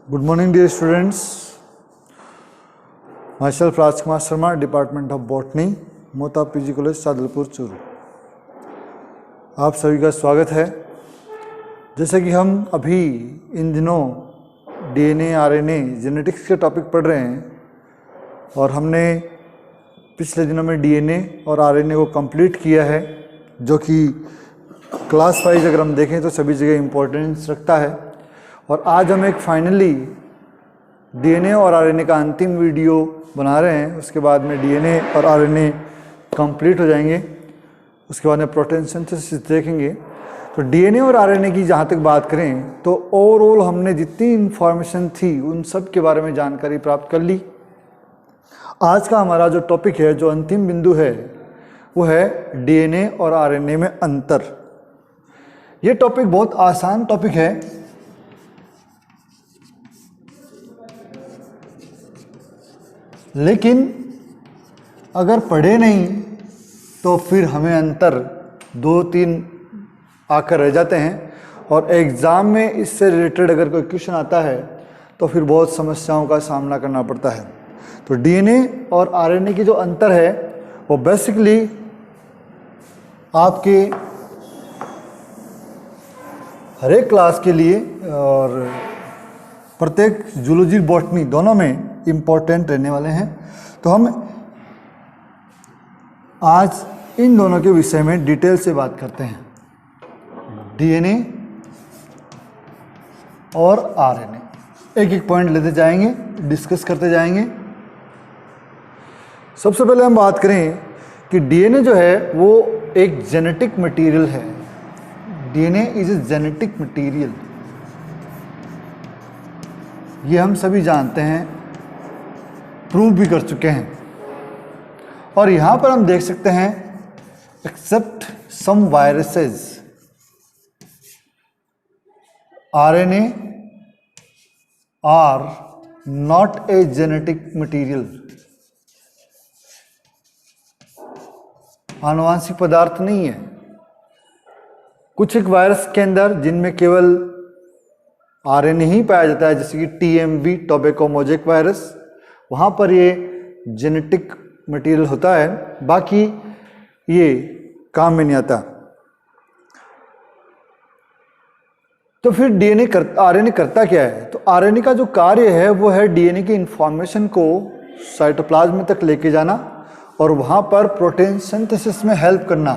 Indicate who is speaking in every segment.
Speaker 1: Good morning, dear students. Myself Rajkumar Sharma, Department of Botany, Mota PG college Sadalpur Churu. आप सभी का स्वागत है। जैसे कि हम अभी इन दिनों डीएनए आरएनए जेनेटिक्स के टॉपिक पढ़ रहे हैं और हमने पिछले दिनों में डीएनए और आरएनए को कंप्लीट किया है, जो कि क्लास वाइज अगर हम देखें तो सभी जगह इम्पोर्टेंस रखता है। और आज हम एक फाइनली डीएनए और आरएनए का अंतिम वीडियो बना रहे हैं। उसके बाद में डीएनए और आरएनए कंप्लीट हो जाएंगे। उसके बाद में प्रोटीन सिंथेसिस देखेंगे। तो डीएनए और आरएनए की जहाँ तक बात करें तो ओवरऑल हमने जितनी इन्फॉर्मेशन थी उन सब के बारे में जानकारी प्राप्त कर ली। आज का हमारा जो टॉपिक है, जो अंतिम बिंदु है, वो है डीएनए और आरएनए में अंतर। ये टॉपिक बहुत आसान टॉपिक है, लेकिन अगर पढ़े नहीं तो फिर हमें अंतर 2-3 आकर रह जाते हैं और एग्ज़ाम में इससे रिलेटेड अगर कोई क्वेश्चन आता है तो फिर बहुत समस्याओं का सामना करना पड़ता है। तो डीएनए और आरएनए की जो अंतर है वो बेसिकली आपके हर एक क्लास के लिए और प्रत्येक जूलॉजी बॉटनी दोनों में इम्पोर्टेंट रहने वाले हैं। तो हम आज इन दोनों के विषय में डिटेल से बात करते हैं, डीएनए और आरएनए। एक एक पॉइंट लेते जाएंगे, डिस्कस करते जाएंगे। सबसे पहले हम बात करें कि डीएनए जो है वो एक जेनेटिक मटेरियल है। DNA is a genetic material, ये हम सभी जानते हैं, प्रूव भी कर चुके हैं। और यहाँ पर हम देख सकते हैं except some viruses, RNA are not a genetic material. आनुवांशिक पदार्थ नहीं है। कुछ एक वायरस के अंदर जिनमें केवल आरएनए ही पाया जाता है, जैसे कि टीएमवी टोबैको मोज़ेक वायरस, वहाँ पर ये जेनेटिक मटेरियल होता है, बाकी ये काम में नहीं आता। तो फिर आरएनए करता क्या है? तो आरएनए का जो कार्य है वो है डीएनए की इंफॉर्मेशन को साइटोप्लाज्म तक लेके जाना और वहाँ पर प्रोटीन सिंथेसिस में हेल्प करना।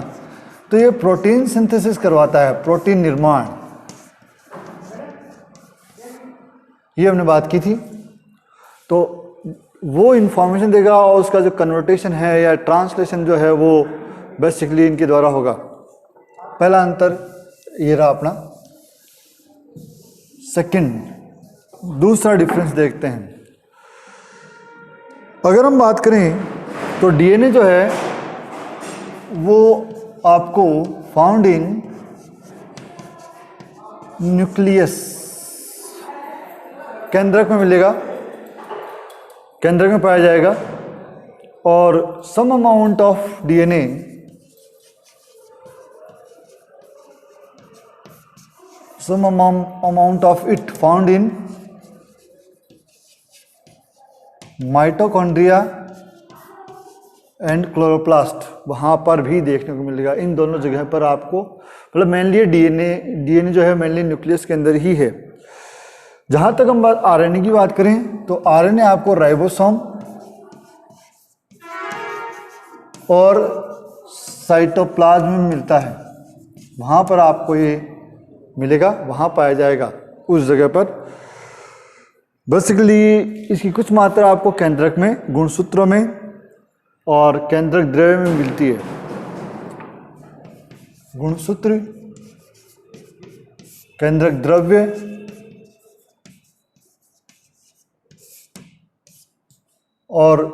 Speaker 1: तो ये प्रोटीन सिंथेसिस करवाता है, प्रोटीन निर्माण। ये हमने बात की थी। तो वो इंफॉर्मेशन देगा और उसका जो कन्वर्टेशन है या ट्रांसलेशन जो है वो बेसिकली इनके द्वारा होगा। पहला अंतर ये रहा अपना। सेकंड, दूसरा डिफरेंस देखते हैं। अगर हम बात करें तो डीएनए जो है वो आपको फाउंड इन न्यूक्लियस, केंद्रक में मिलेगा, केंद्रक में पाया जाएगा। और some amount of DNA some amount of it found in mitochondria and chloroplast, वहाँ पर भी देखने को मिलेगा। इन दोनों जगह पर आपको, मतलब मेनली डीएनए जो है मेनली न्यूक्लियस के अंदर ही है। जहाँ तक हम आरएनए की बात करें तो आरएनए आपको राइबोसोम और साइटोप्लाज्म में मिलता है, वहाँ पर आपको ये मिलेगा, वहाँ पाया जाएगा उस जगह पर। बेसिकली इसकी कुछ मात्रा आपको केंद्रक में, गुणसूत्रों में और केंद्रक द्रव्य में मिलती है। गुणसूत्र, केंद्रक द्रव्य और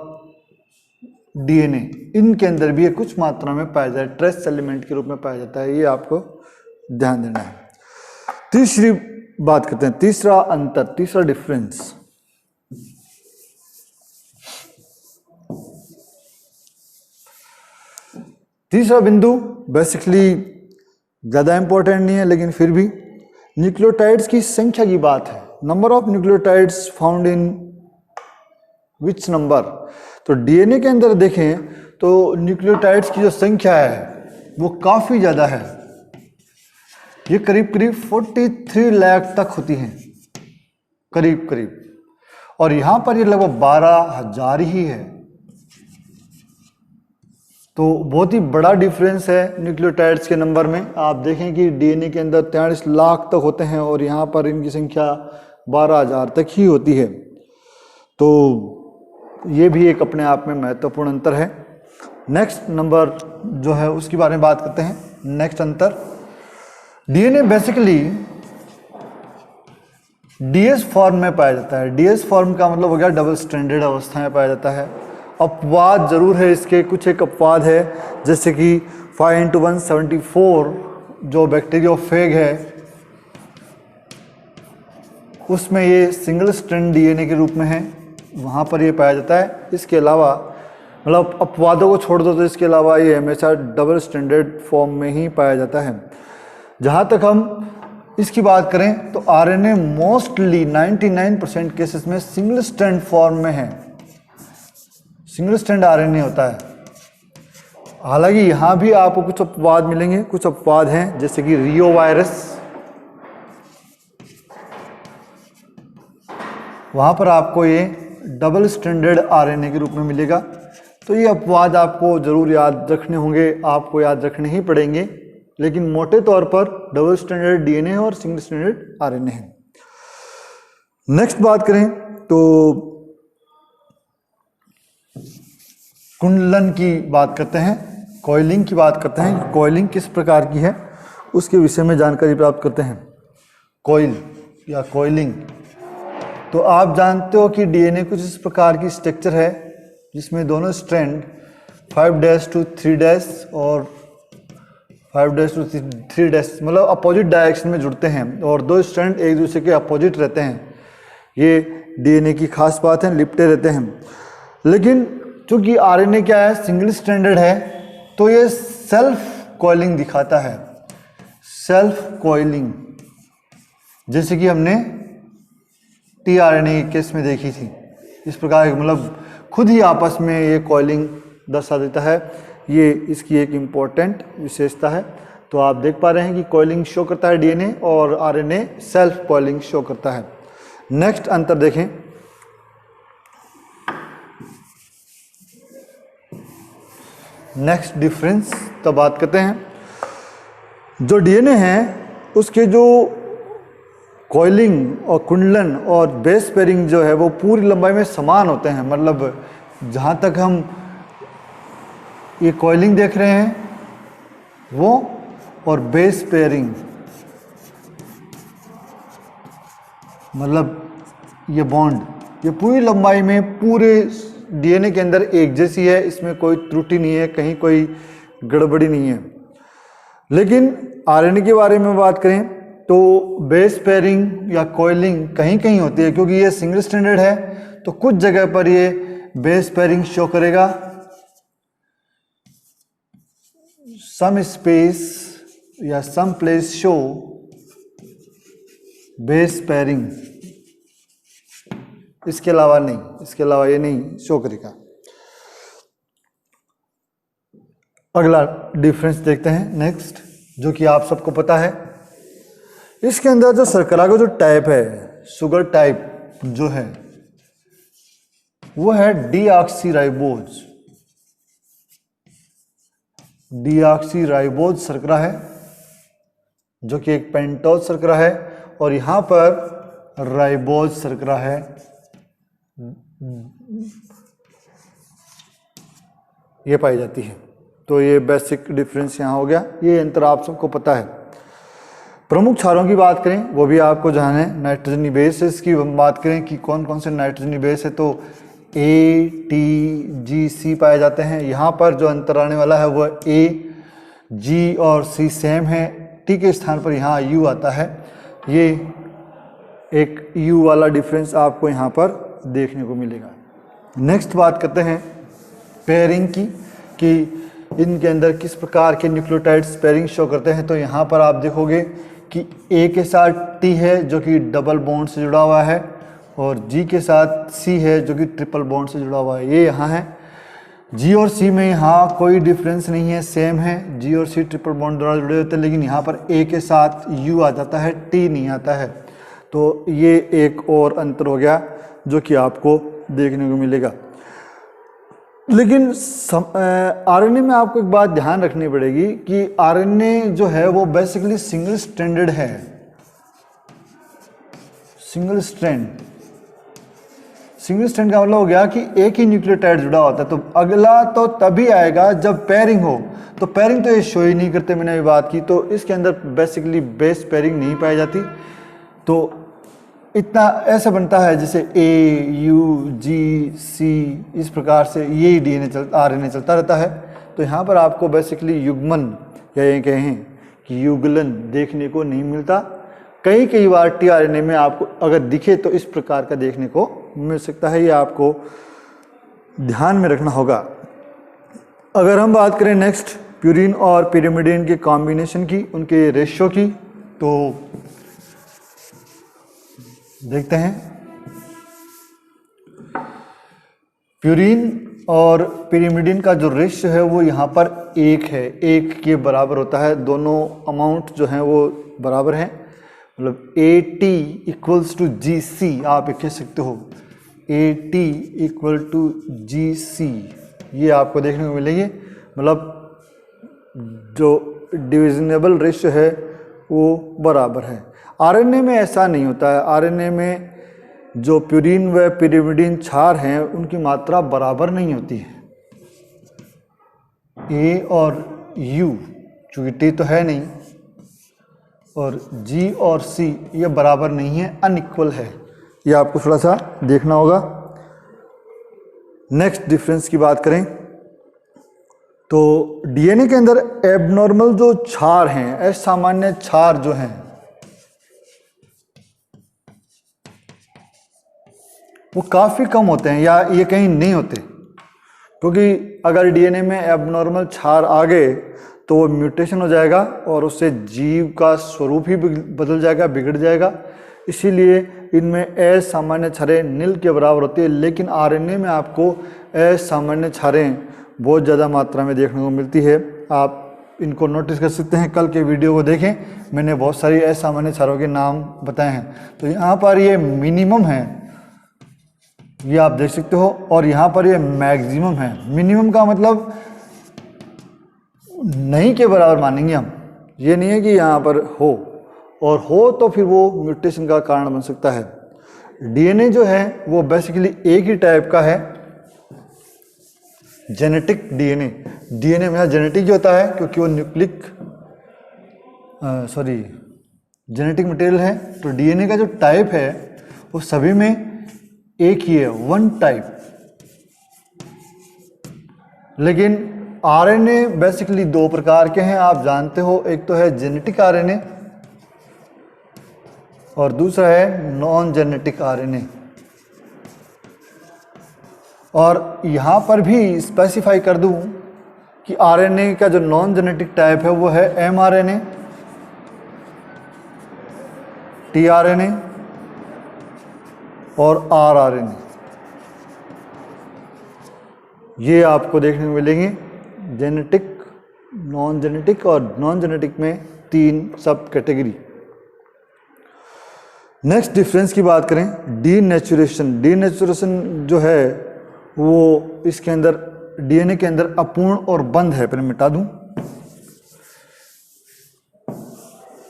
Speaker 1: डीएनए, इनके अंदर भी ये कुछ मात्रा में पाया जाए, ट्रेस एलिमेंट के रूप में पाया जाता है। ये आपको ध्यान देना है। तीसरी बात करते हैं, तीसरा अंतर, तीसरा डिफरेंस। तीसरा बिंदु बेसिकली ज़्यादा इंपॉर्टेंट नहीं है, लेकिन फिर भी न्यूक्लियोटाइड्स की संख्या की बात है। Number of nucleotides found in which number. तो डीएनए के अंदर देखें तो न्यूक्लियोटाइड्स की जो संख्या है वो काफ़ी ज़्यादा है, ये करीब करीब 43 लाख तक होती हैं, करीब करीब, और यहाँ पर ये लगभग 12,000 ही है। तो बहुत ही बड़ा डिफरेंस है न्यूक्लियोटाइड्स के नंबर में। आप देखें कि डीएनए के अंदर 43 लाख तक होते हैं और यहाँ पर इनकी संख्या 12,000 तक ही होती है। तो ये भी एक अपने आप में महत्वपूर्ण अंतर है। नेक्स्ट नंबर जो है उसके बारे में बात करते हैं। नेक्स्ट अंतर, डीएनए बेसिकली डीएस फॉर्म में पाया जाता है। डीएस फॉर्म का मतलब हो गया डबल स्ट्रैंडेड अवस्था में पाया जाता है। अपवाद जरूर है इसके, कुछ एक अपवाद है, जैसे कि 5x174 जो बैक्टीरियोफेग है उसमें ये सिंगल स्ट्रैंड डीएनए के रूप में है, वहाँ पर ये पाया जाता है। इसके अलावा मतलब अपवादों को छोड़ दो तो इसके अलावा ये हमेशा डबल स्टैंडर्ड फॉर्म में ही पाया जाता है। जहाँ तक हम इसकी बात करें तो आरएनए मोस्टली 99% केसेस में सिंगल स्ट्रैंड फॉर्म में है, सिंगल स्ट्रैंड आरएनए होता है। हालांकि यहाँ भी आपको कुछ अपवाद मिलेंगे, कुछ अपवाद हैं जैसे कि रियो वायरस, वहाँ पर आपको ये डबल स्ट्रैंडेड आरएनए के रूप में मिलेगा। तो ये अपवाद आपको जरूर याद रखने होंगे, आपको याद रखने ही पड़ेंगे, लेकिन मोटे तौर पर डबल स्ट्रैंडेड डीएनए और सिंगल स्ट्रैंडेड आरएनए है। नेक्स्ट बात करें तो कुंडलन की बात करते हैं, कॉइलिंग की बात करते हैं। कॉइलिंग किस प्रकार की है उसके विषय में जानकारी प्राप्त करते हैं। कॉइल या कॉइलिंग, तो आप जानते हो कि डीएनए कुछ इस प्रकार की स्ट्रक्चर है जिसमें दोनों स्ट्रैंड 5' to 3' और 5' to 3' मतलब अपोजिट डायरेक्शन में जुड़ते हैं और दो स्ट्रैंड एक दूसरे के अपोजिट रहते हैं। ये डीएनए की खास बात है, लिपटे रहते हैं। लेकिन चूंकि आरएनए क्या है, सिंगल स्ट्रैंडेड है, तो ये सेल्फ कॉइलिंग दिखाता है, सेल्फ कॉइलिंग, जैसे कि हमने टीआरएनए के केस में देखी थी। इस प्रकार मतलब खुद ही आपस में ये कॉइलिंग दर्शा देता है, ये इसकी एक इम्पोर्टेंट विशेषता है। तो आप देख पा रहे हैं कि कॉइलिंग शो करता है डीएनए और आरएनए सेल्फ कॉइलिंग शो करता है। नेक्स्ट अंतर देखें, नेक्स्ट डिफरेंस तो बात करते हैं। जो डीएनए है उसके जो कॉइलिंग और कुंडलन और बेस पेयरिंग जो है वो पूरी लंबाई में समान होते हैं। मतलब जहाँ तक हम ये कॉइलिंग देख रहे हैं वो और बेस पेयरिंग, मतलब ये बॉन्ड, ये पूरी लंबाई में पूरे डीएनए के अंदर एक जैसी है, इसमें कोई त्रुटि नहीं है, कहीं कोई गड़बड़ी नहीं है। लेकिन आरएनए के बारे में बात करें तो बेस पेयरिंग या कॉइलिंग कहीं कहीं होती है, क्योंकि ये सिंगल स्टैंडर्ड है तो कुछ जगह पर ये बेस पेयरिंग शो करेगा, सम स्पेस या some place show base pairing, इसके अलावा नहीं, इसके अलावा ये नहीं शो करेगा। अगला डिफरेंस देखते हैं नेक्स्ट, जो कि आप सबको पता है। इसके अंदर जो शर्करा का जो टाइप है, शुगर टाइप जो है वो है डीऑक्सीराइबोज। डीऑक्सीराइबोज शर्करा है जो कि एक पेंटोज शर्करा है, और यहां पर राइबोज शर्करा है। ये पाई जाती है। तो ये बेसिक डिफरेंस यहाँ हो गया, ये अंतर आप सबको पता है। प्रमुख क्षारों की बात करें वो भी आपको जाने, नाइट्रोजन बेस की बात करें कि कौन कौन से नाइट्रोजन बेस है, तो ए, टी, जी, सी पाए जाते हैं। यहाँ पर जो अंतर आने वाला है वो ए, जी और सी सेम है, टी के स्थान पर यहाँ यू आता है। ये एक यू वाला डिफरेंस आपको यहाँ पर देखने को मिलेगा। नेक्स्ट बात करते हैं पेयरिंग की, कि इनके अंदर किस प्रकार के न्यूक्लियोटाइड्स पेयरिंग शो करते हैं। तो यहाँ पर आप देखोगे कि ए के साथ टी है जो कि डबल बॉन्ड से जुड़ा हुआ है, और जी के साथ सी है जो कि ट्रिपल बॉन्ड से जुड़ा हुआ है। ये यहाँ है। जी और सी में यहाँ कोई डिफरेंस नहीं है, सेम है। जी और सी ट्रिपल बॉन्ड द्वारा जुड़े होते हैं, लेकिन यहाँ पर ए के साथ यू आ जाता है, टी नहीं आता है। तो ये एक और अंतर हो गया जो कि आपको देखने को मिलेगा। लेकिन आरएनए में आपको एक बात ध्यान रखनी पड़ेगी कि आरएनए जो है वो बेसिकली सिंगल स्ट्रैंडेड है, सिंगल स्ट्रैंड। सिंगल स्ट्रैंड का मतलब हो गया कि एक ही न्यूक्लियोटाइड जुड़ा होता है। तो अगला तो तभी आएगा जब पेयरिंग हो। तो पेयरिंग तो ये शो ही नहीं करते, मैंने अभी बात की। तो इसके अंदर बेसिकली बेस पेयरिंग नहीं पाई जाती। तो इतना ऐसा बनता है जैसे ए यू जी सी, इस प्रकार से यही डीएनए आरएनए चलता रहता है। तो यहाँ पर आपको बेसिकली युग्मन या ये कहें कि युगलन देखने को नहीं मिलता। कई बार टीआरएनए में आपको अगर दिखे तो इस प्रकार का देखने को मिल सकता है। ये आपको ध्यान में रखना होगा। अगर हम बात करें नेक्स्ट प्यूरिन और पिरिमिडिन के कॉम्बिनेशन की, उनके रेशियो की, तो देखते हैं। प्यूरिन और पिरिमिडिन का जो रेशियो है वो यहाँ पर 1 है, 1 के बराबर होता है। दोनों अमाउंट जो हैं वो बराबर हैं, मतलब AT इक्वल्स टू GC आप कह सकते हो। AT इक्वल टू GC ये आपको देखने को मिलेगी। मतलब जो डिविजनेबल रेशियो है वो बराबर है। आरएनए में ऐसा नहीं होता है। आरएनए में जो प्यूरिन व पिरिमिडिन क्षार हैं उनकी मात्रा बराबर नहीं होती है। ए और यू चूँकि टी तो है नहीं, और जी और सी ये बराबर नहीं है, अनइक्वल है। ये आपको थोड़ा सा देखना होगा। नेक्स्ट डिफरेंस की बात करें तो डीएनए के अंदर एबनॉर्मल जो क्षार हैं, असामान्य क्षार जो हैं, वो काफ़ी कम होते हैं या ये कहीं नहीं होते। क्योंकि अगर डीएनए में एबनॉर्मल क्षार आ गए तो वो म्यूटेशन हो जाएगा और उससे जीव का स्वरूप ही बदल जाएगा, बिगड़ जाएगा। इसीलिए इनमें असामान्य क्षारें नील के बराबर होती है। लेकिन आरएनए में आपको असामान्य क्षारें बहुत ज़्यादा मात्रा में देखने को मिलती है। आप इनको नोटिस कर सकते हैं। कल के वीडियो को देखें, मैंने बहुत सारी असामान्य क्षारों के नाम बताए हैं। तो यहाँ पर ये मिनिमम है, ये आप देख सकते हो, और यहाँ पर ये मैक्सिमम है। मिनिमम का मतलब नहीं के बराबर मानेंगे हम। ये नहीं है कि यहाँ पर हो, और हो तो फिर वो म्यूटेशन का कारण बन सकता है। डीएनए जो है वो बेसिकली एक ही टाइप का है, जेनेटिक डीएनए। डीएनए में जेनेटिक जो होता है क्योंकि वो जेनेटिक मटेरियल है। तो डीएनए का जो टाइप है वो सभी में एक ही है, वन टाइप। लेकिन आरएनए बेसिकली 2 प्रकार के हैं, आप जानते हो। एक तो है जेनेटिक आरएनए और दूसरा है नॉन जेनेटिक आरएनए। और यहाँ पर भी स्पेसिफाई कर दूं कि आरएनए का जो नॉन जेनेटिक टाइप है वो है एमआरएनए, टीआरएनए और आरआरएनए। ये आपको देखने को मिलेंगे। जेनेटिक, नॉन जेनेटिक और नॉन जेनेटिक में 3 सब कैटेगरी। नेक्स्ट डिफरेंस की बात करें, डीनेचुरेशन। डीनेचुरेशन जो है वो इसके अंदर डीएनए के अंदर अपूर्ण और बंद है। पहले मिटा दूं।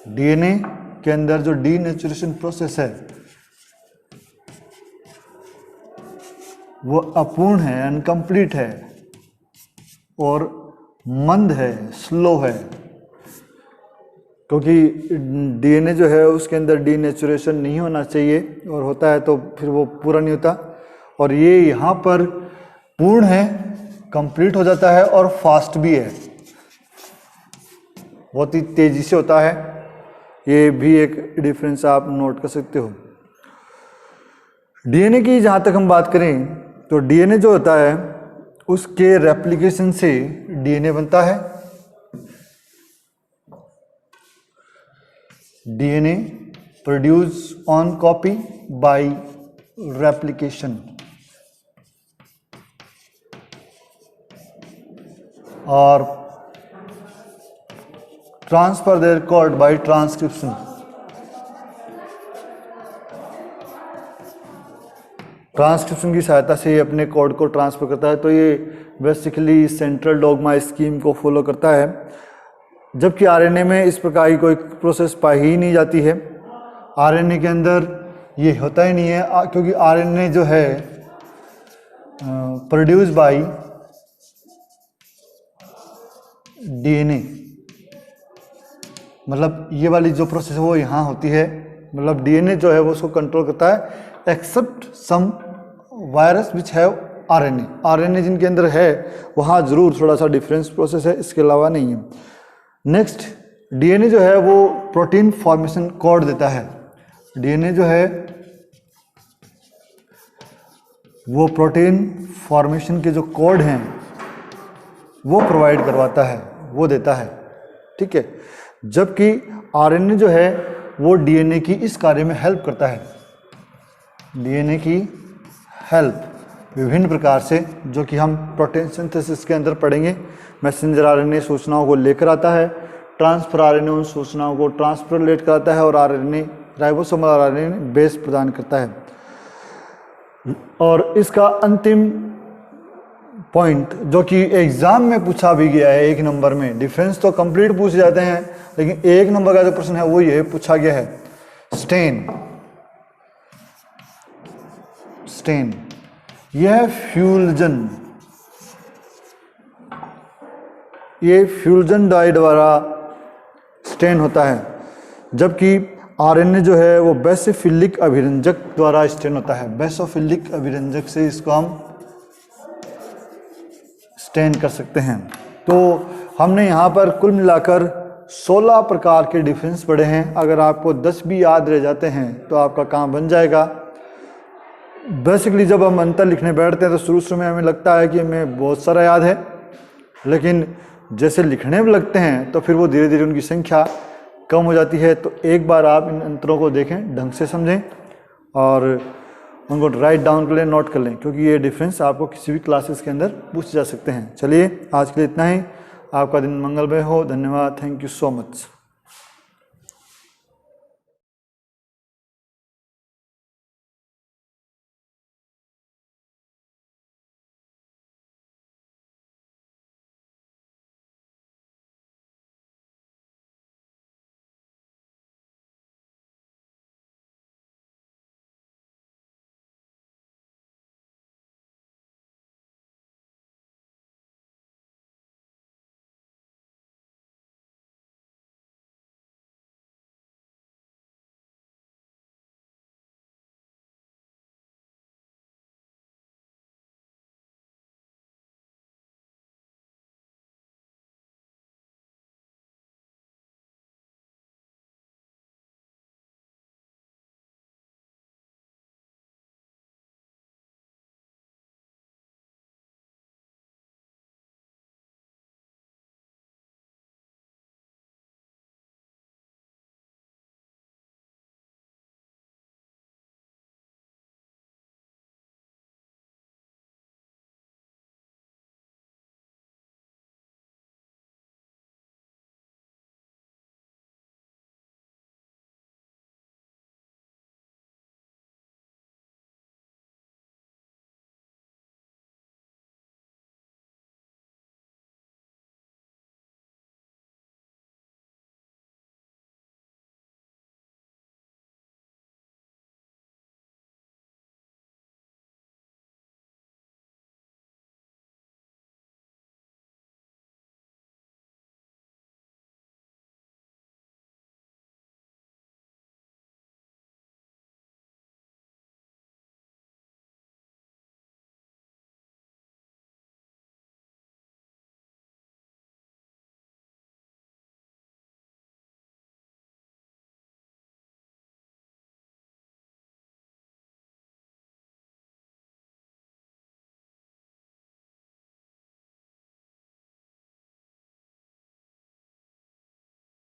Speaker 1: डीएनए के अंदर जो डीनेचुरेशन प्रोसेस है वो अपूर्ण है, अनकम्प्लीट है और मंद है, स्लो है। क्योंकि डीएनए जो है उसके अंदर डीनेचुरेशन नहीं होना चाहिए, और होता है तो फिर वो पूरा नहीं होता। और ये यहाँ पर पूर्ण है, कंप्लीट हो जाता है और फास्ट भी है, बहुत ही तेजी से होता है। ये भी एक डिफरेंस आप नोट कर सकते हो। डीएनए की जहाँ तक हम बात करें तो डीएनए जो होता है उसके रेप्लिकेशन से डीएनए बनता है। DNA produce on copy by replication, और transfer their code by transcription. Transcription की सहायता से ये अपने कोड को ट्रांसफर करता है। तो ये बेसिकली सेंट्रल डॉगमा स्कीम को फॉलो करता है, जबकि आरएनए में इस प्रकार की कोई प्रोसेस पाई ही नहीं जाती है। आरएनए के अंदर ये होता ही नहीं है, क्योंकि आरएनए जो है प्रोड्यूस बाय डीएनए, मतलब ये वाली जो प्रोसेस है वो यहाँ होती है, मतलब डीएनए जो है वो उसको कंट्रोल करता है, except some virus which have RNA. RNA जिनके अंदर है वहाँ जरूर थोड़ा सा डिफरेंस प्रोसेस है, इसके अलावा नहीं है। नेक्स्ट, डीएनए जो है वो प्रोटीन फॉर्मेशन कोड देता है। डीएनए जो है वो प्रोटीन फॉर्मेशन के जो कोड हैं वो प्रोवाइड करवाता है, वो देता है, ठीक है। जबकि आरएनए जो है वो डीएनए की इस कार्य में हेल्प करता है, डीएनए की हेल्प विभिन्न प्रकार से, जो कि हम प्रोटीन सिंथेसिस के अंदर पढ़ेंगे। मैसेंजर आरएनए सूचनाओं को लेकर आता है, ट्रांसफर आरएनए उन सूचनाओं को ट्रांसफरलेट कराता है, और आरएनए राइबोसोमल आरएनए बेस प्रदान करता है। और इसका अंतिम पॉइंट जो कि एग्जाम में पूछा भी गया है 1 नंबर में, डिफरेंस तो कंप्लीट पूछ जाते हैं, लेकिन 1 नंबर का जो प्रश्न है वो ये पूछा गया है, स्टेन। स्टेन यह फ्यूजन डाई द्वारा स्टेन होता है, जबकि आरएनए जो है वो बेसोफिलिक अभिरंजक द्वारा स्टेन होता है। बेसोफिलिक अभिरंजक से इसको हम स्टेन कर सकते हैं। तो हमने यहाँ पर कुल मिलाकर 16 प्रकार के डिफरेंस पढ़े हैं। अगर आपको 10 भी याद रह जाते हैं तो आपका काम बन जाएगा। बेसिकली जब हम अंतर लिखने बैठते हैं तो शुरू में हमें लगता है कि हमें बहुत सारा याद है, लेकिन जैसे लिखने में लगते हैं तो फिर वो धीरे धीरे उनकी संख्या कम हो जाती है। तो एक बार आप इन अंतरों को देखें, ढंग से समझें और उनको राइट डाउन कर लें, नोट कर लें, क्योंकि ये डिफरेंस आपको किसी भी क्लासेस के अंदर पूछे जा सकते हैं। चलिए आज के लिए इतना ही। आपका दिन मंगलमय हो। धन्यवाद। Thank you so much.